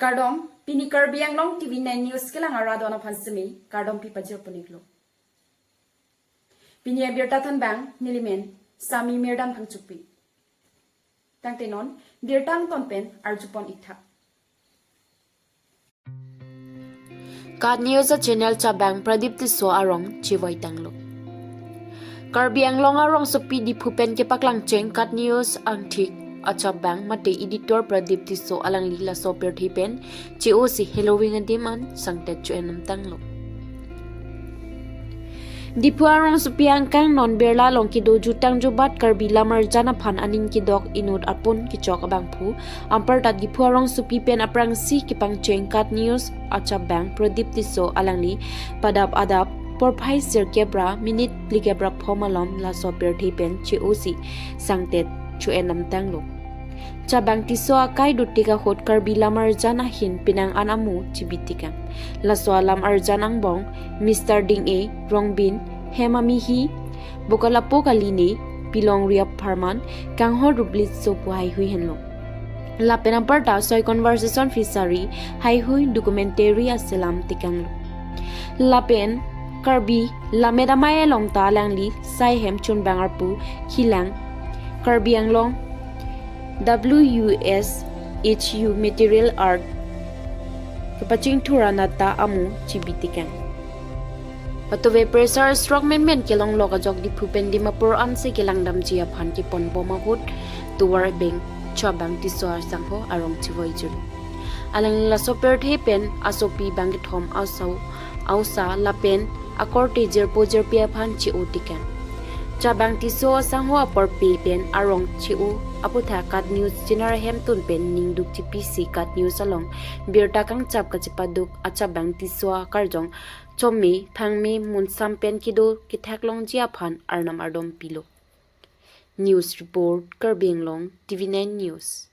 Kardom pini KARBI ANGLONG TV9 news kelang aradona pansemi kardom pi pajir puniklo. Pini birtatan bang nilimen sami mirdan pangchupi. Tangtenon birtan konpen arjupon itha. Kat News channel cha bang Pradip Tiso arong chivoi tanglo. KARBI ANGLONG arong sopi di phupen ke paklang cheng Kat News ang thik acha bang mate editor Pradip Tiso alang lila soper thipen chi o si Halloween adiman sangtet chu enam tanglo. Dipu arong sopi angkang non berla long ki do jutang jubat KARBI lamar jana phan aning ki dok inut apun ki chok abang phu ampar tat dipu arong sopi pen aprang si ki pang cheng Kat News acha bang Pradip Tiso alang li padap adap porphai sir kebra minute plikebra phomalom la soper thipen chi o si sangtet chu enam tanglo. Cabang Tiso akai dutika hot KARBI lamar jana hin pinang anamu cibitika. Laso alam arjanang bong Mr. Ding A Rongbin Hemamihi Bukalapo kaline Pilong Riap Parman Kangho Rublit so puhai hui henlo. Lapen aparta soy conversation fishery hai hui documentary aselam tikanglo. Lapen KARBI lamedamaya longta langli sai hem chun bangarpu khilang KARBI ANGLONG WUSHU Material Art kapaching turanata amu chibitikan. Patuwe pressure stroke men kelong loka jog di phupen di mapur anse kelang dam jia phan ki pon boma hut tuwar beng chabang tiswar sangho arong chivoi jur. Alang la soper the pen asopi bang thom ausa lapen akorte jer pojer pia phan chi otikan. Cabang Tiso sangho apor pe pen arong chiu aputha Kat News chinar hem tun pen ningduk TPC Kat News along birta kang chap ka chipaduk achabang Tiso karjong chomi thangmi munsam pen kido kithaklong jia phan arnam ardom pilo. News report KARBI ANGLONG TV9 News.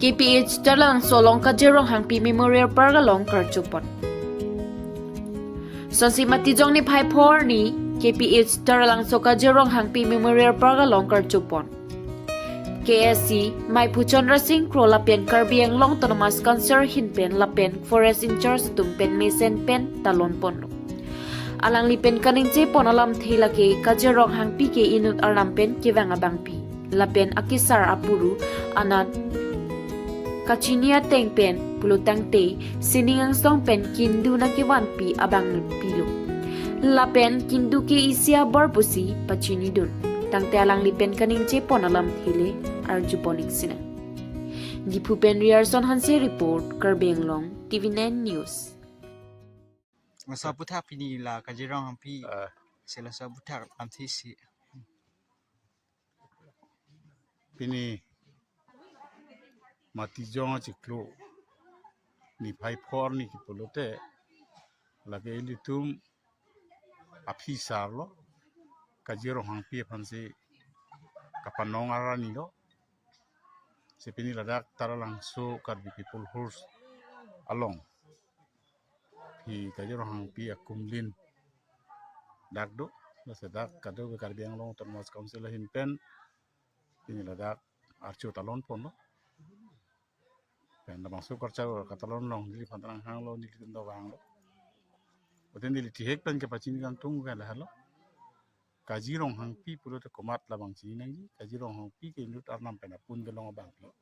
KPH talang solong kajerong hangpi memorial pargalong karchupon. Sonsi matijong ni Pai Por ni KPH taralang soka jerong hangpi memorial pargalong karchupon. KSC Mai Puchon Rasing Kro lapen KARBI ANGLONG Tonomas Cancer Hinpen lapen Forest in Charge tumpen Mesen pen talon ponlo. Alang lipen kaninche ponalam thilake kajerong hangpi ke inut arlampen kivang abangpi. Lapen akisar apuru anat kachinia tengpen pulutang te siningang song pen kindu na kiwan pi abang pilo. Lapen kindu ke isia barpusi pachini dun. Tangte alang lipen kaninche ponalam thile arjuponik sina. Dipupen Rierson Hanse report KARBI ANGLONG TV9 News. Masa putar pini la kajirang hampi selasa putar antisi. Pini mati jonga ciklo ni Pai Por ni kipolote lagi elitum api sarlo kajiro hangpi pansi kapanong arani lo sepini ladak tara langso KARBI people horse along pi kajiro hangpi akumlin dakdo sedak kado KARBI ANGLONG Tonomas Council hinpen ini ladak archo talon pon lo pen da masuk kerja katalon long dili pantanang hang lo dili tendo wang lo oten dili tihek pen ke pacini kan tung kan lah lo kajirong hang pi pulo te komat labang sini nangi kajirong hang pi ke indut arnam pen apun ke long abang lo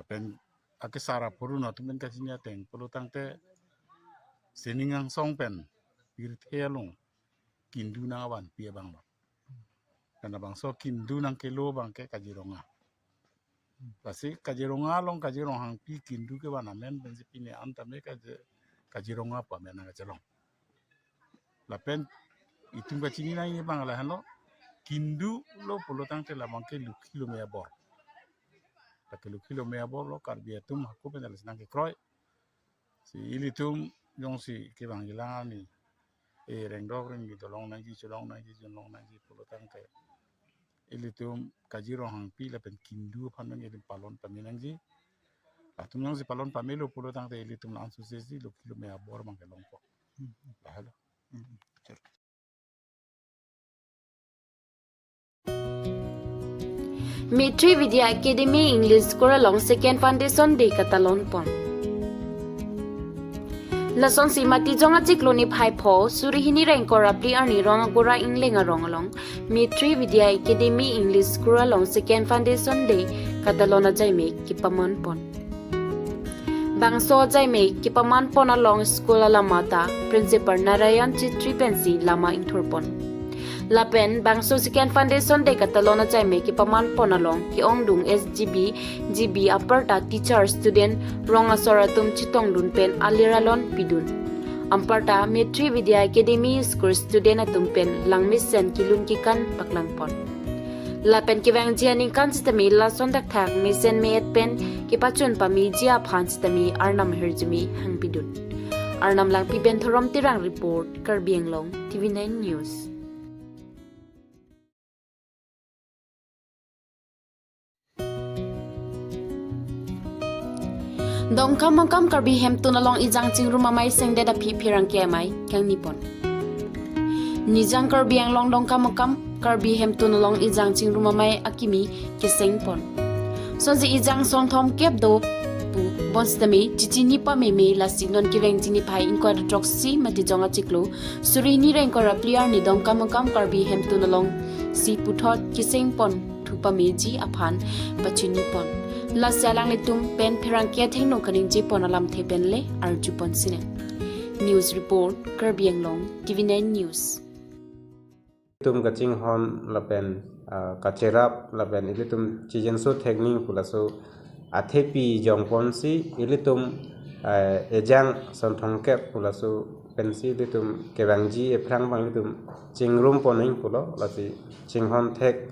pen ake sara puruna tumen kasinya teng pulo tangte seningang song pen pirit helong kindu na awan pi abang lo kan abang so kindu nang kelo bang ke kajironga pasti kajironga long kajirong hang pi kindu ke wana men bensi pine antame kajironga pa mena kajelong lapen itung kacini na ini bang lah lo kindu lo pulo tangte la bang ke lu kilo mea bor tak lu kilo mea bor lo KARBI atum aku penal senang ke kroy si ilitum jong si ke bang ilang ni rengdok ring di tolong nanti colong nanti pulo tangte ilitum kajirong hang pi lapen kindu panang elim palon paminangji atum yang si palon pamelo pulo tangte ilitum langsung sesi lu kilo mea bor bang ke longpo lah lo Mitri Vidya Academy English Koralong Second Foundation Day Katalon Pon. Lason si mati jonga chikloni phai pho suri hini rang korapli arni ronga gora inglenga rongalong Mitri Vidya Academy English Koralong Second Foundation Day Katalona jaime kipamon pon. Bangso jaime kipaman pon along school alamata Principal Narayan Chitri Pensi lama inthorpon. Lapen bangso Second Foundation Day Katalona jaime kipaman pon along ki ongdung GB Aperta teacher student ronga soratum chitong dun pen aliralon pidun. Amparta Mitri Vidya Academy School student atum pen langmisen kilun kikan paklangpon. Lapen kivang jianing kan sitami la sondak thak misen meet pen kipachun pami jia phan sitami arnam herjumi hangpidun. Arnam lang piben thorom tirang report KARBI ANGLONG TV9 News. Dong kam KARBI hemtun along ijang chingruma mai sengde da phi phirang ke mai kyang nipon. Nijang KARBI ANGLONG dong kam KARBI hemtun along ijang chingruma mai akimi keseng pon. Sonji ijang songthom kep do pu bonstami chichini pa meme la signon kiveng jini pai inko droxy mati jonga chiklo suri ni reng kora player ni dong kam KARBI hemtun along si puthot keseng pon thupa meji aphan pachini pon. La salang litum pen perangkia thengno kaning ji ponalam thepen le arju pon sine. News report KARBI ANGLONG TV9 News. Tum kaching hon lapen kacherap lapen ilitum chijen so thekning pulaso athepi jongpon si ilitum ejang sonthongke pulaso pensi ilitum kebangji eprang bang ilitum chingrum poning pulo lasi chinghon thek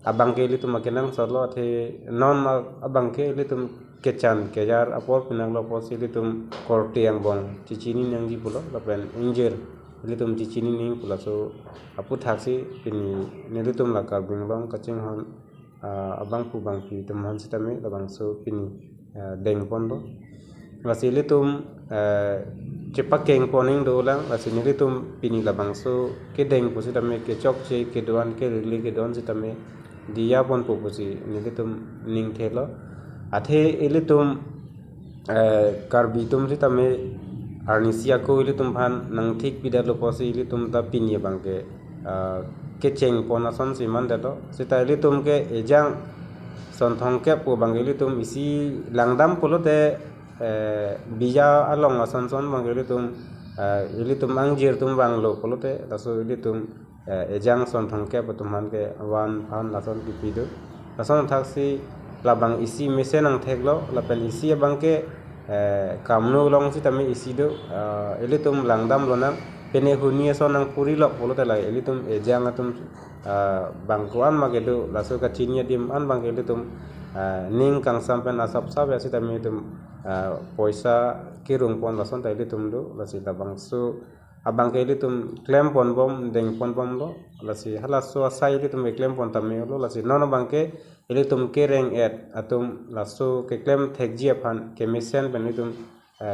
abangke ilitum makenang solo the non abangke ilitum kechan kejar apor pinang lo posi ilitum kortiang bong chichini nangji pulo lapen injer ilitum chichini ning pulaso apu thaksi pini nilitum la KARBI ANGLONG kaching hon abang pu bang pi tumhan sitame labang so pini deng pondo lasi ilitum chepakeng poning do lang lasi nilitum pini labang so ke deng pu sitame ke chok che ke doan ke rilli ke don sitame dia pon pu pusi nilitum ning thelo athe ilitum KARBI tum sitame arnisia ko ilitum phan nang thik pidalo posi ilitum ta pini bangke kecheng ponason siman dato sita ilitum ke ejang sonthong ke pu bangelitum isi langdam polote bija along asanson bangelitum ilitum angjir tum banglo polote taso ilitum ejang sonthong ke putuman ke wan phan lason pipido lason thaksi labang isi mesenang theklo lapen isi bangke kamno long si tami isi do ilitum langdam lonang pene hunia sonang puri lo polote lai ilitum ejang atum bangkuan magedo laso kachinia dim an bangelitum ning kang sampen asap sabe si tami tum poisa kirung pon lason tai ilitum do lasi labang su abang ke ilitum claim pon bom deng pon bom lo lasi halaso asai ilitum claim pon tami lo lasi nono bangke ilitum kereng et atum laso ke claim thekji aphan ke misen ben ilitum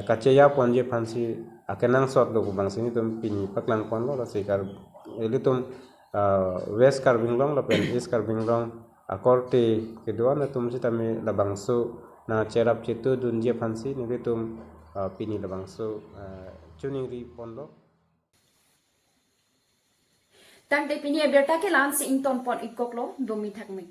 kacheya pon je phan si akenang sot lo bang sini tum pini paklang pon lo lasi kar ilitum west KARBI ANGLONG lapen east KARBI ANGLONG akorte kedua na tum si tami labang so na cherap chitu dunje phan si nilitum pini labang so tuning ri pon lo Tang te pini berta ke lan si ington pon ikoklo domi thakme.